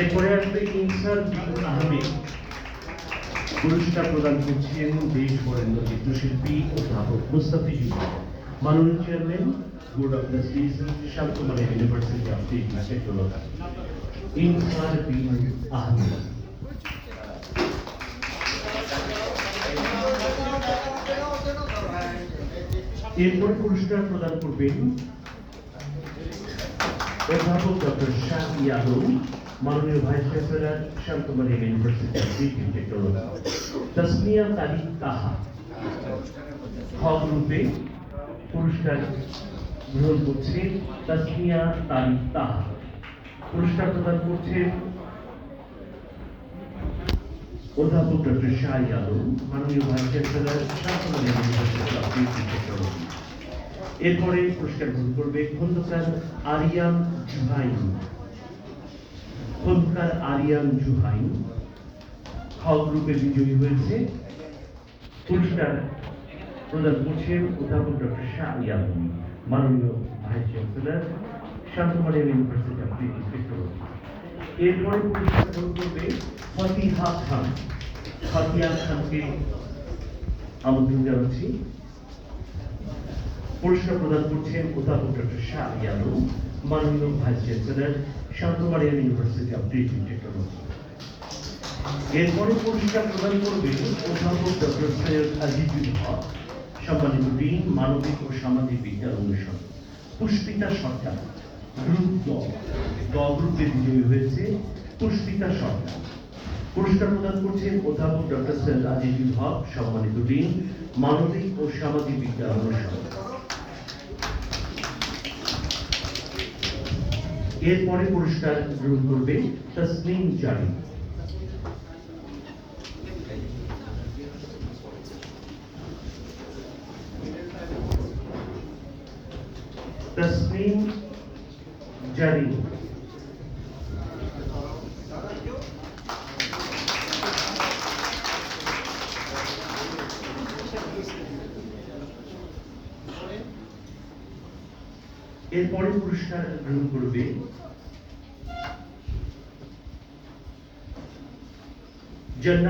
এরপরে আসবে ইনসার বিন আহমেদ। পুরস্কার প্রদান করছেন দেশ বরেণ্য চিত্রশিল্পী অধ্যাপক মুস্তাফিজুর, মাননীয় chairman board of trustees, Shantamala university of technology. Insar bin Ahmed. এরপরে পুরস্কার প্রদান করবেন অধ্যাপক ডক্টর শাহ ইয়াদব, মাননীয় vice chancellor, Shantamala university of technology. Tasmia Tariq Taha খ গ্রুপে পুরস্কার গ্রহণ করছেন তাসমিয়া তারিক তাহা। পুরস্কার প্রদান করছেন অধ্যাপক ডক্টর শাহ ইয়াদব, মাননীয় vice chancellor, Shantamala university of technology. এরপরে পুরস্কার গ্রহণ করবে খন্দকার আরিয়ান জুহাইন। খন্দকার আরিয়ান জুহাইন খ গ্রুপে বিজয়ী হয়েছে। পুরস্কার প্রদান করছেন অধ্যাপক ডক্টর শাহ ইয়াদব, মাননীয় vice chancellor, Shantamala university of technology. এরপরে পুরস্কার গ্রহণ করবে ফাতিহা খান। ফাতিহা খানকে আমন্ত্রণ জানাচ্ছি। পুরস্কার প্রদান করছেন অধ্যাপক ডক্টর শাহ ইয়াদব, মাননীয় vice chancellor, Shantamala university of technology. এরপরে পুরস্কার প্রদান করবেন অধ্যাপক ডক্টর সৈয়দ আজিজুল হক, সম্মানিত ডিন, মানবিক ও সামাজিক বিজ্ঞান অনুষদ। পুষ্পিতা সরকার গ্রুপ গ গ্রুপে বিজয়ী হয়েছে পুষ্পিতা সরকার। পুরস্কার প্রদান করছেন অধ্যাপক ডক্টর সৈয়দ আজিজুল হক, সম্মানিত ডিন, মানবিক ও সামাজিক বিজ্ঞান অনুষদ। এরপরে পুরস্কার গ্রহণ করবে তসলিম জারি। তসলিম জারি এরপরে পুরস্কার গ্রহণ করবে জান্নাত